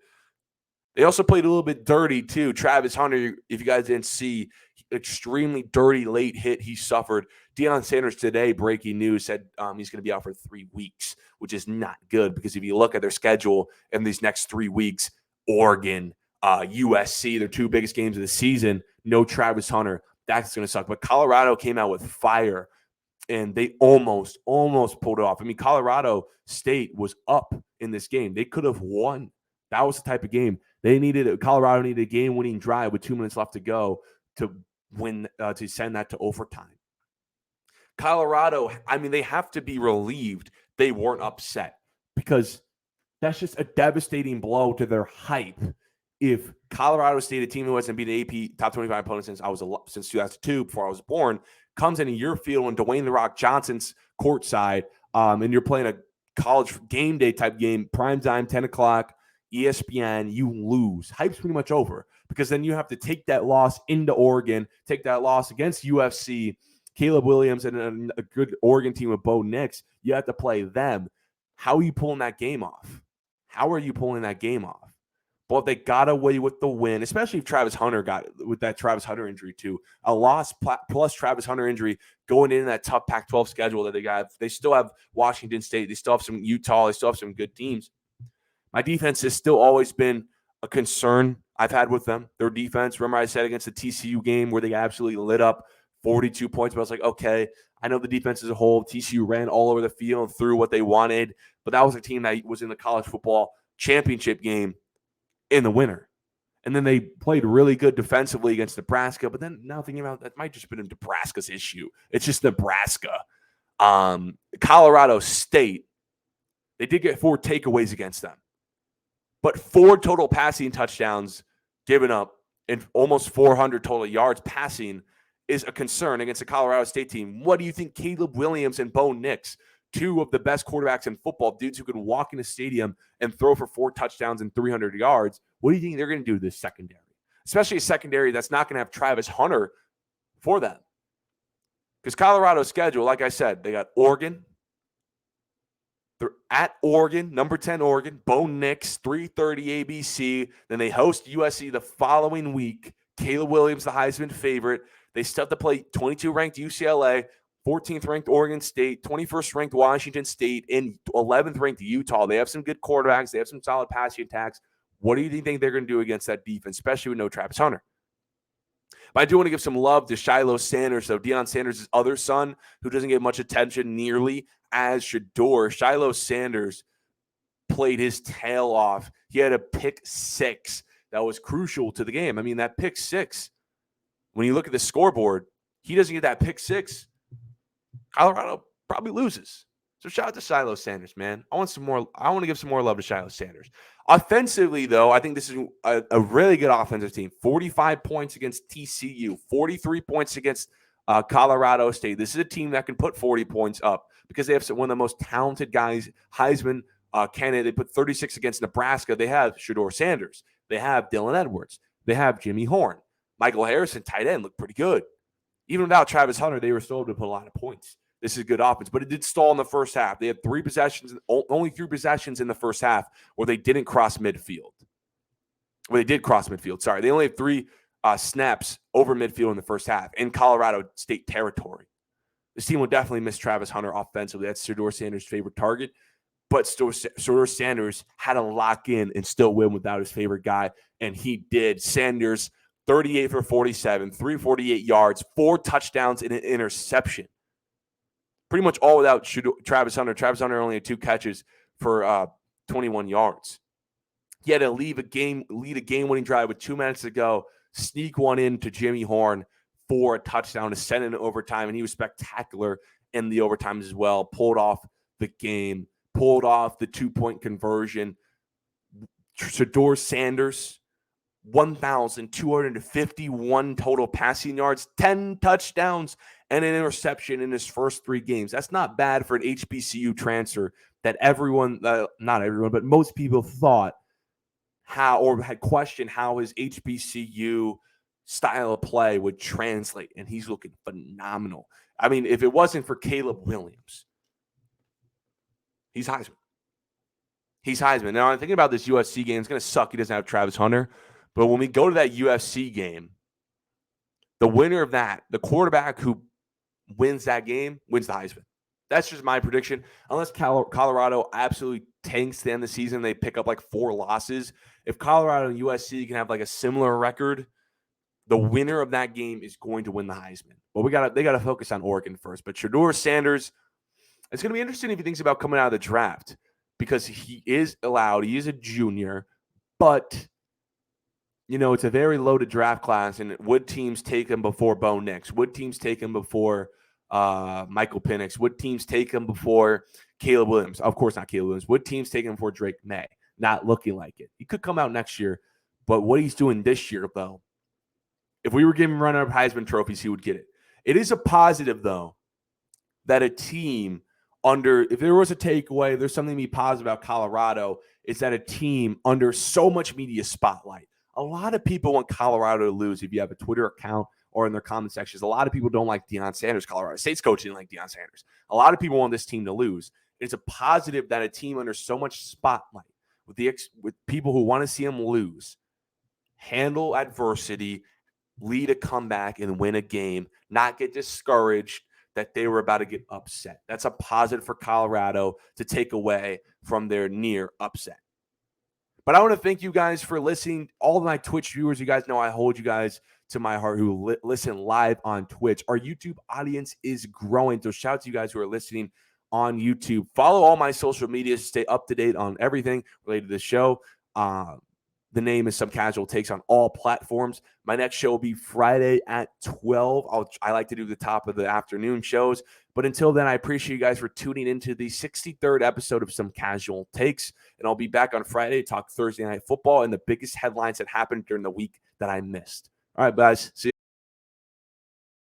They also played a little bit dirty, too. Travis Hunter, if you guys didn't see, extremely dirty late hit he suffered. Deion Sanders today, breaking news, said he's going to be out for 3 weeks, which is not good because if you look at their schedule in these next 3 weeks, Oregon, USC, their 2 biggest games of the season, no Travis Hunter. That's going to suck. But Colorado came out with fire, and they almost pulled it off. I mean, Colorado State was up in this game. They could have won. That was the type of game. Colorado needed a game-winning drive with 2 minutes left to go to win, to send that to overtime. Colorado, I mean, they have to be relieved they weren't upset because that's just a devastating blow to their hype. If Colorado State, a team who hasn't beat an AP top 25 opponent since 2002, before I was born, comes into your field and Dwayne "The Rock" Johnson's courtside, and you're playing a college game day type game, prime time, 10 o'clock, ESPN, you lose. Hype's pretty much over because then you have to take that loss into Oregon, take that loss against UFC, Caleb Williams, and a good Oregon team with Bo Nix. You have to play them. How are you pulling that game off? But they got away with the win, especially if Travis Hunter got with that Travis Hunter injury too. A loss plus Travis Hunter injury going into that tough Pac-12 schedule that they got. They still have Washington State. They still have some Utah. They still have some good teams. My defense has still always been a concern I've had with them. Their defense, remember I said against the TCU game where they absolutely lit up 42 points, but I was like, okay, I know the defense as a whole. TCU ran all over the field and threw what they wanted, but that was a team that was in the college football championship game in the winter. And then they played really good defensively against Nebraska. But then now thinking about that might just have been Nebraska's issue. It's just Nebraska. Colorado State, they did get 4 takeaways against them, but 4 total passing touchdowns given up and almost 400 total yards passing is a concern against the Colorado State team. What do you think Caleb Williams and Bo Nix, 2 of the best quarterbacks in football, dudes who can walk in a stadium and throw for 4 touchdowns and 300 yards, what do you think they're going to do to this secondary? Especially a secondary that's not going to have Travis Hunter for them. Because Colorado's schedule, like I said, they got Oregon. They're at Oregon, number 10 Oregon, Bo Nix, 3:30 ABC. Then they host USC the following week. Caleb Williams, the Heisman favorite. They still have to play 22th-ranked UCLA, 14th-ranked Oregon State, 21st-ranked Washington State, and 11th-ranked Utah. They have some good quarterbacks. They have some solid passing attacks. What do you think they're going to do against that defense, especially with no Travis Hunter? But I do want to give some love to Shiloh Sanders, though. Deion Sanders' other son, who doesn't get much attention nearly as Shedeur. Shiloh Sanders played his tail off. He had a pick 6 that was crucial to the game. I mean, that pick 6, when you look at the scoreboard, he doesn't get that pick 6, Colorado probably loses. So shout out to Shiloh Sanders, man. I want to give some more love to Shiloh Sanders. Offensively, though, I think this is a really good offensive team. 45 points against TCU, 43 points against Colorado State. This is a team that can put 40 points up because they have one of the most talented guys, Heisman candidate. They put 36 against Nebraska. They have Shedeur Sanders. They have Dylan Edwards. They have Jimmy Horn. Michael Harrison, tight end, looked pretty good. Even without Travis Hunter, they were still able to put a lot of points. This is good offense, but it did stall in the first half. They had only 3 possessions in the first half where they didn't cross midfield. Well, they did cross midfield. Sorry. They only had 3 snaps over midfield in the first half in Colorado State territory. This team will definitely miss Travis Hunter offensively. That's Shedeur Sanders' favorite target. But Shedeur Sanders had to lock in and still win without his favorite guy, and he did. Sanders, 38 for 47, 348 yards, 4 touchdowns, and an interception. Pretty much all without Travis Hunter. Travis Hunter only had 2 catches for 21 yards. He had to lead a game-winning drive with 2 minutes to go, sneak one in to Jimmy Horn for a touchdown to send it into overtime, and he was spectacular in the overtime as well. Pulled off the game, pulled off the 2-point conversion. Shedeur Sanders, 1,251 total passing yards, 10 touchdowns, and an interception in his first 3 games. That's not bad for an HBCU transfer that everyone, not everyone, but most people thought had questioned how his HBCU style of play would translate, and he's looking phenomenal. I mean, if it wasn't for Caleb Williams, he's Heisman. He's Heisman. Now, I'm thinking about this USC game. It's going to suck he doesn't have Travis Hunter, but when we go to that UFC game, the winner of that, the quarterback who wins that game, wins the Heisman. That's just my prediction. Unless Colorado absolutely tanks the end of the season, they pick up like 4 losses. If Colorado and USC can have like a similar record, the winner of that game is going to win the Heisman. But they gotta focus on Oregon first. But Shedeur Sanders, it's going to be interesting if he thinks about coming out of the draft because he is allowed. He is a junior, but it's a very loaded draft class, and would teams take him before Bo Nix? Would teams take him before Michael Penix? Would teams take him before Caleb Williams? Of course not Caleb Williams. Would teams take him before Drake May? Not looking like it. He could come out next year, but what he's doing this year, though, if we were giving him runner-up Heisman trophies, he would get it. It is a positive, though, that a team if there was a takeaway, there's something to be positive about Colorado, is that a team under so much media spotlight. A lot of people want Colorado to lose if you have a Twitter account or in their comment sections. A lot of people don't like Deion Sanders. Colorado State's coach didn't like Deion Sanders. A lot of people want this team to lose. It's a positive that a team under so much spotlight with people who want to see them lose, handle adversity, lead a comeback and win a game, not get discouraged that they were about to get upset. That's a positive for Colorado to take away from their near upset. But I want to thank you guys for listening. All of my Twitch viewers, you guys know I hold you guys to my heart who listen live on Twitch. Our YouTube audience is growing. So shout out to you guys who are listening on YouTube. Follow all my social media to stay up to date on everything related to the show. The The name is Some Casual Takes on all platforms. My next show will be Friday at 12. I like to do the top of the afternoon shows. But until then, I appreciate you guys for tuning into the 63rd episode of Some Casual Takes. And I'll be back on Friday to talk Thursday Night Football and the biggest headlines that happened during the week that I missed. All right, guys. See you.